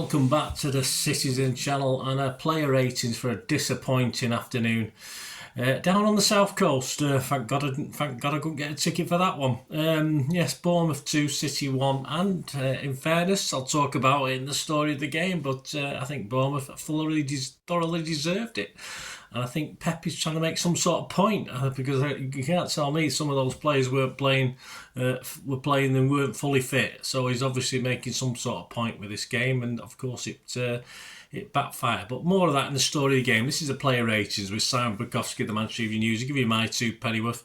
welcome back to the Citizen channel and player ratings for a disappointing afternoon down on the south coast. Thank God I couldn't get a ticket for that one. Yes, Bournemouth 2, City 1, and in fairness, I'll talk about it in the story of the game, but I think Bournemouth thoroughly deserved it. And I think Pep is trying to make some sort of point because you can't tell me some of those players were playing and weren't fully fit. So he's obviously making some sort of point with this game, and of course it backfired. But more of that in the story of the game. This is a player ratings with Simon Bajkowski, the Manchester Evening News. I'll give you my two pennyworth.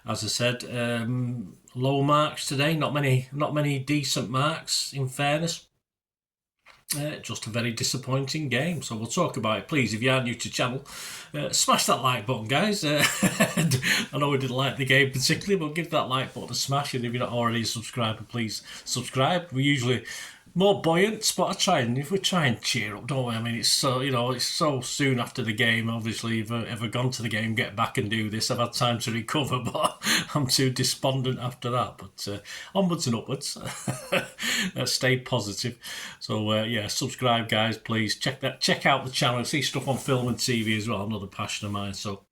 As I said, low marks today. Not many decent marks. In fairness. Just a very disappointing game, so we'll talk about it. Please, if you are new to the channel, smash that like button, guys. I know we didn't like the game particularly, but give that like button a smash, and if you're not already a subscriber, please subscribe. We're usually more buoyant, but if we try and cheer up, don't we? I mean, it's so, it's so soon after the game. Obviously, if I've ever gone to the game, get back and do this, I've had time to recover, but I'm too despondent after that. But onwards and upwards. Stay positive. So yeah, subscribe, guys, please. Check out the channel. See stuff on film and TV as well. Another passion of mine. So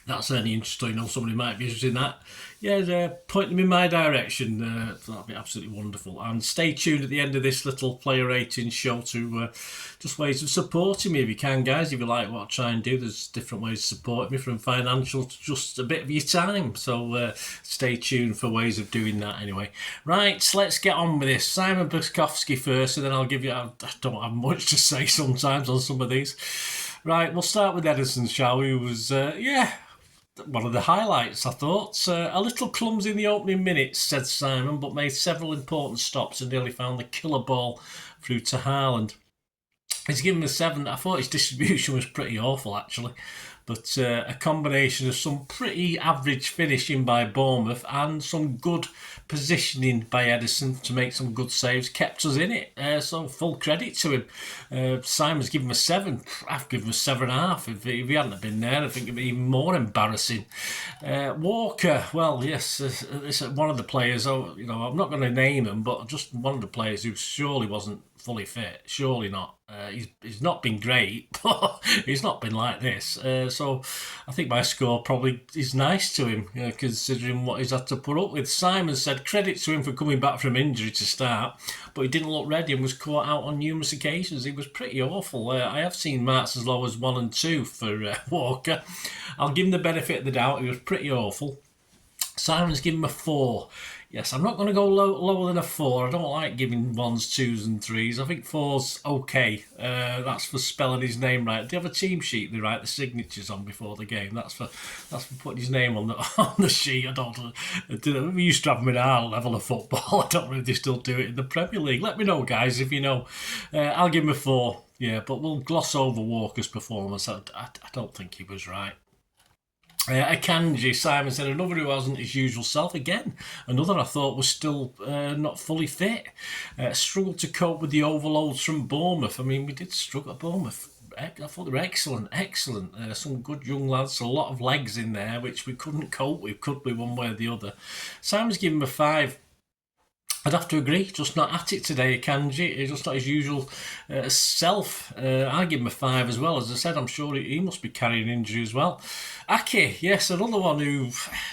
that's any interest. I know somebody might be interested in that. Yeah, point them in my direction. That'd be absolutely wonderful. And stay tuned at the end of this little player rating show to just ways of supporting me if you can, guys. If you like what I try and do, there's different ways to support me, from financial to just a bit of your time. So stay tuned for ways of doing that anyway. Right, let's get on with this. Simon Bajkowski first, and then I'll give you... I don't have much to say sometimes on some of these. Right, we'll start with Edison, shall we? Who was, one of the highlights, I thought. A little clumsy in the opening minutes, said Simon, but made several important stops and nearly found the killer ball through to Haaland. He's given him a 7. I thought his distribution was pretty awful, actually. But a combination of some pretty average finishing by Bournemouth and some good positioning by Edison to make some good saves kept us in it. So full credit to him. Simon's given him a 7. I've given him a 7.5. If he hadn't been there, I think it'd be even more embarrassing. Walker, well, yes, it's one of the players. I'm not going to name him, but just one of the players who surely wasn't fully fit. Surely not. He's not been great, but he's not been like this. So I think my score probably is nice to him, considering what he's had to put up with. Simon said credit to him for coming back from injury to start, but he didn't look ready and was caught out on numerous occasions. He was pretty awful. I have seen marks as low as 1 and 2 for Walker. I'll give him the benefit of the doubt. He was pretty awful. Simon's given him a 4. Yes, I'm not going to go lower than a 4. I don't like giving 1s, 2s and 3s. I think 4's okay. That's for spelling his name right. Do you have a team sheet they write the signatures on before the game? That's for putting his name on the sheet. I don't know. We used to have them in our level of football. I don't know if they still do it in the Premier League. Let me know, guys, if you know. I'll give him a 4. Yeah, but we'll gloss over Walker's performance. I don't think he was right. Akanji, Simon said, another who wasn't his usual self. Again, another I thought was still not fully fit. Struggled to cope with the overloads from Bournemouth. I mean, we did struggle at Bournemouth. I thought they were excellent. Some good young lads, a lot of legs in there, which we couldn't cope with, could we, one way or the other. Simon's given him a 5. I'd have to agree, just not at it today, Kanji. He's just not his usual self. I give him a 5 as well. As I said, I'm sure he must be carrying injury as well. Aki, yes, another one who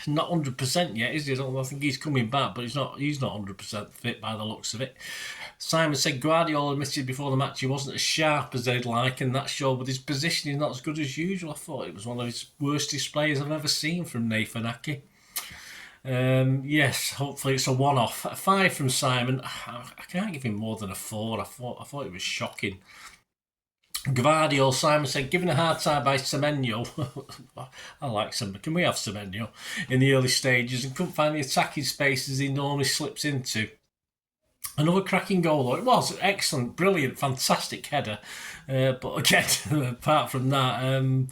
not 100% yet, is he? I think he's coming back, but he's not 100% fit by the looks of it. Simon said Guardiola admitted before the match he wasn't as sharp as they'd like, and that showed with his positioning not as good as usual. I thought it was one of his worst displays I've ever seen from Nathan Aki. Yes, hopefully it's a one-off. A 5 from Simon. I can't give him more than a 4. I thought it was shocking. Guardiola, Simon said, given a hard time by Semenyo. I like Semenyo. Can we have Semenyo in the early stages, and couldn't find the attacking spaces he normally slips into. Another cracking goal, though. It was excellent, brilliant, fantastic header. But again, apart from that, when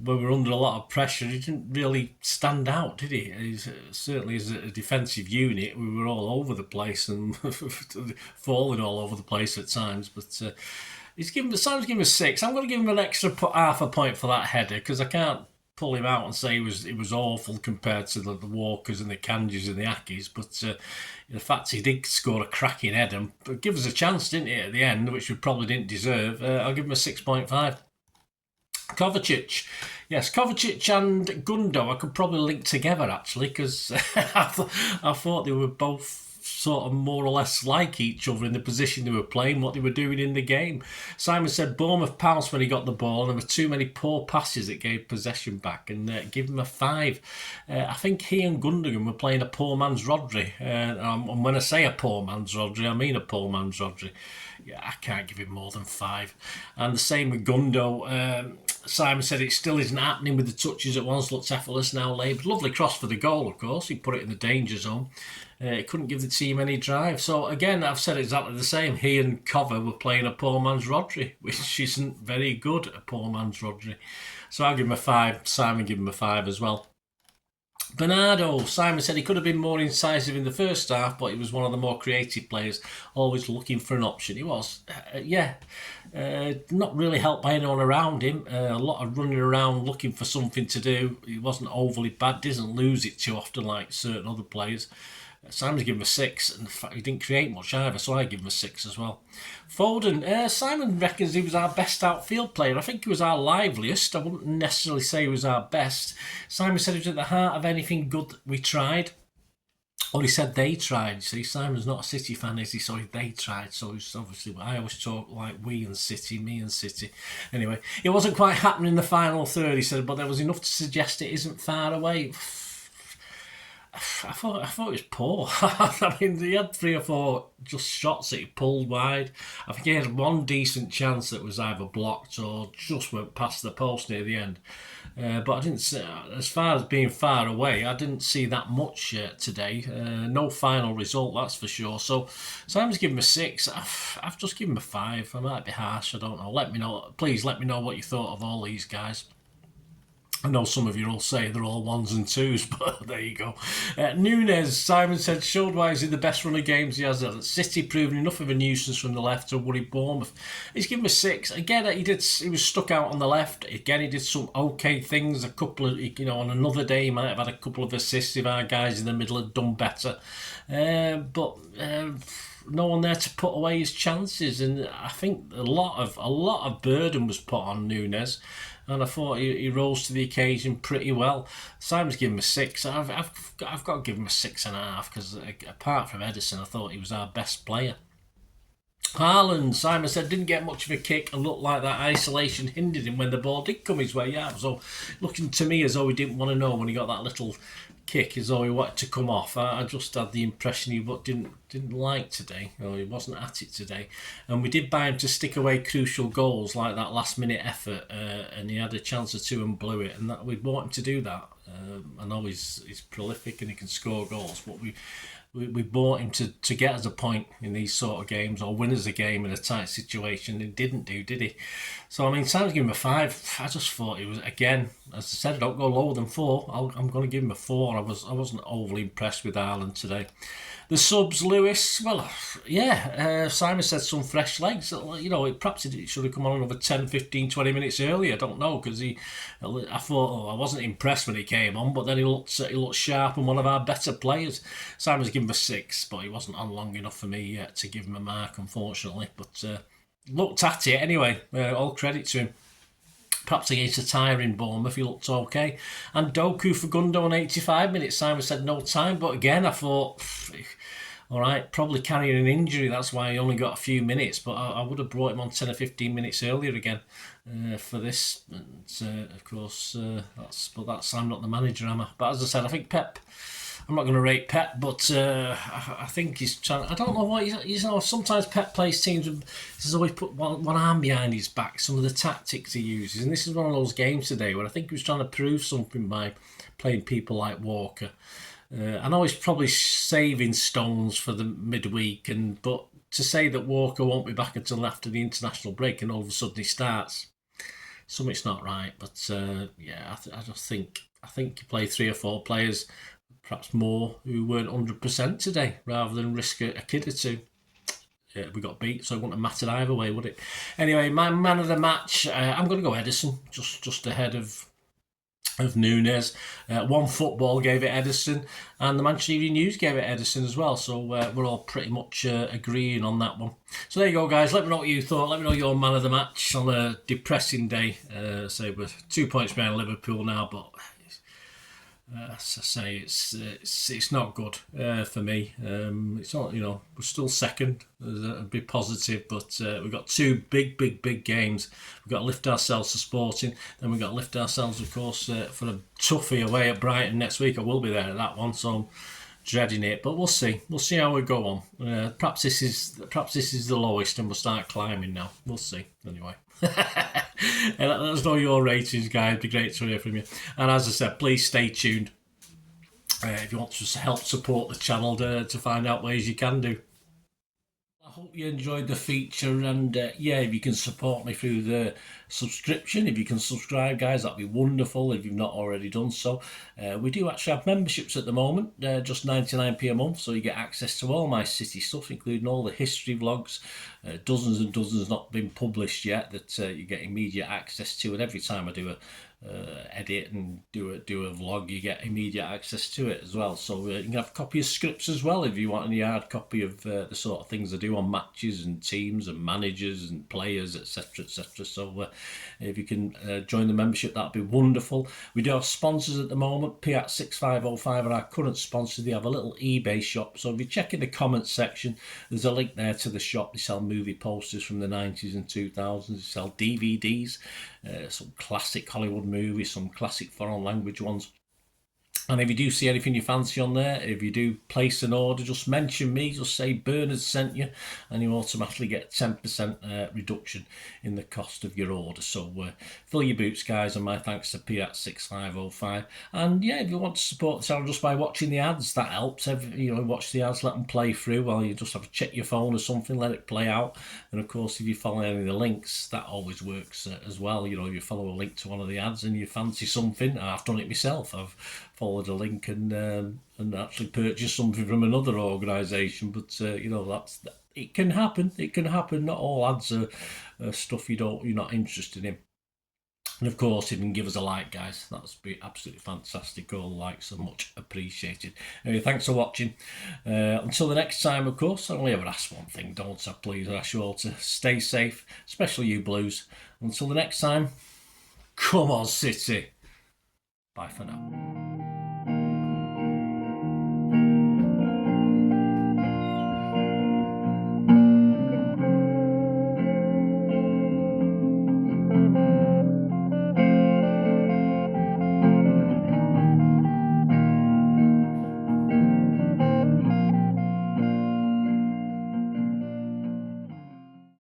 we were under a lot of pressure, he didn't really stand out, did he? Certainly as a defensive unit, we were all over the place and falling all over the place at times. But Simon's given him a 6. I'm going to give him an extra half a point for that header, because I can't pull him out and say he was awful compared to the Walkers and the Kanjis and the Akis, but the fact he did score a cracking header and give us a chance, didn't he, at the end, which we probably didn't deserve. I'll give him a 6.5. Kovacic. Yes, Kovacic and Gundo I could probably link together, actually, because I thought they were both sort of more or less like each other in the position they were playing, what they were doing in the game. Simon said Bournemouth pounced when he got the ball, and there were too many poor passes that gave possession back, and give him a 5. I think he and Gundogan were playing a poor man's Rodri, and when I say a poor man's Rodri, I mean a poor man's Rodri. Yeah, I can't give him more than 5. And the same with Gundo. Simon said it still isn't happening with the touches. It once looked effortless, now laboured. Lovely cross for the goal, of course. He put it in the danger zone. It couldn't give the team any drive. So again, I've said exactly the same. He and Cover were playing a poor man's Rodri, which isn't very good, a poor man's Rodri. So I'll give him a 5. Simon give him a 5 as well. Bernardo, Simon said he could have been more incisive in the first half, but he was one of the more creative players, always looking for an option. He was, not really helped by anyone around him. A lot of running around looking for something to do. He wasn't overly bad, doesn't lose it too often like certain other players. Simon's given him a 6, and in fact, he didn't create much either, so I give him a 6 as well. Foden, Simon reckons he was our best outfield player. I think he was our liveliest. I wouldn't necessarily say he was our best. Simon said he was at the heart of anything good that we tried. Or he said they tried. See, Simon's not a City fan, is he? So they tried. So he's obviously, I always talk like we and City, me and City. Anyway, it wasn't quite happening in the final third, he said, but there was enough to suggest it isn't far away. I thought it was poor. I mean, he had 3 or 4 just shots that he pulled wide. I think he had one decent chance that was either blocked or just went past the post near the end. But I didn't see, as far as being far away, I didn't see that much today. No final result, that's for sure. So Simon's given him a 6. I've just given him a 5. I might be harsh, I don't know. Let me know. Please let me know what you thought of all these guys. I know some of you will say they're all 1s and 2s, but there you go. Nunes, Simon said, showed why he's in the best run of games he has at City, proving enough of a nuisance from the left to worry Bournemouth. He's given him a 6. Again, he was stuck out on the left. Again, he did some okay things. A couple of, on another day, he might have had a couple of assists if our guys in the middle had done better. But no one there to put away his chances, and I think a lot of burden was put on Nunes. And I thought he rose to the occasion pretty well. Simon's given him a 6. I've got to give him a 6.5 because apart from Edison, I thought he was our best player. Haaland, Simon said, didn't get much of a kick and looked like that isolation hindered him when the ball did come his way. Yeah, so looking to me as though he didn't want to know when he got that little kick, as though he wanted to come off. I just had the impression he didn't like today, or he wasn't at it today. And we did buy him to stick away crucial goals like that last minute effort, and he had a chance or two and blew it. And that we bought him to do that. I know he's prolific and he can score goals, but we bought him to get us a point in these sort of games or win us a game in a tight situation. He didn't do, did he? So, I mean, Simon's giving him a 5. I just thought he was, again, as I said, I don't go lower than 4. I'm going to give him a 4. I wasn't overly impressed with Ireland today. The subs, Lewis, well, yeah, Simon said some fresh legs. Perhaps it should have come on another 10, 15, 20 minutes earlier. I don't know, because I thought, I wasn't impressed when he came on, but then he looked sharp and one of our better players. Simon's given him a 6, but he wasn't on long enough for me to give him a mark, unfortunately. But looked at it anyway. All credit to him. Perhaps against a tiring Bournemouth, he looked okay. And Doku for Gundo on 85 minutes. Simon said no time, but again, I thought, all right, probably carrying an injury. That's why he only got a few minutes. But I would have brought him on 10 or 15 minutes earlier again for this. And of course, I'm not the manager, am I? But as I said, I think Pep. I'm not going to rate Pep, but I think he's trying. I don't know what sometimes Pep plays teams and he's always put one arm behind his back. Some of the tactics he uses, and this is one of those games today where I think he was trying to prove something by playing people like Walker. I know he's probably saving Stones for the midweek, but to say that Walker won't be back until after the international break and all of a sudden he starts, something's not right. But I just think you play 3 or 4 players. Perhaps more who weren't 100% today, rather than risk a kid or 2. We got beat, so it wouldn't have mattered either way, would it? Anyway, my man of the match, I'm going to go Edison, just ahead of of Nunes. One Football gave it Edison, and the Manchester Evening News gave it Edison as well. So we're all pretty much agreeing on that one. So there you go, guys. Let me know what you thought. Let me know your man of the match on a depressing day. Say we're 2 points behind Liverpool now, but as I say, it's not good for me. It's not, we're still second. A bit positive, but we've got two big games. We've got to lift ourselves to Sporting, then we've got to lift ourselves, of course, for a toughie away at Brighton next week. I will be there at that one, so I'm dreading it. But we'll see. We'll see how we go on. Perhaps this is the lowest, and we'll start climbing now. We'll see. Anyway. Let us know your ratings, guys. It'd be great to hear from you. And as I said, please stay tuned if you want to help support the channel to find out ways you can do. I hope you enjoyed the feature, and if you can support me through the subscription, if you can subscribe, guys, that'd be wonderful if you've not already done so. We do actually have memberships at the moment, just 99p a month, so you get access to all my City stuff, including all the history vlogs, dozens and dozens not been published yet that you get immediate access to, and every time I do a edit and do a vlog, you get immediate access to it as well. So you can have a copy of scripts as well if you want any hard copy of the sort of things I do on matches and teams and managers and players, etc. So if you can join the membership, that'd be wonderful. We do have sponsors at the moment. Piat 6505 are our current sponsors. They have a little eBay shop, so if you check in the comments section, there's a link there to the shop. They sell movie posters from the 90s and 2000s. They sell DVDs, some classic Hollywood movies, some classic foreign language ones. And if you do see anything you fancy on there, if you do place an order, just mention me, just say Bernard sent you, and you automatically get 10% reduction in the cost of your order. So fill your boots, guys, and my thanks to Piat 6505. And if you want to support the channel just by watching the ads, that helps. Watch the ads, let them play through while you just have to check your phone or something, let it play out. And of course, if you follow any of the links, that always works as well. If you follow a link to one of the ads and you fancy something, I've done it myself. I've followed a link and actually purchased something from another organisation, but it can happen. It can happen. Not all ads are stuff you're not interested in. And of course, if you can give us a like, guys, that's be absolutely fantastic. All likes are much appreciated. Anyway, thanks for watching. Until the next time, of course, I only ever ask one thing, don't I? Please, I ask you all to stay safe, especially you Blues. Until the next time, come on, City. Bye for now.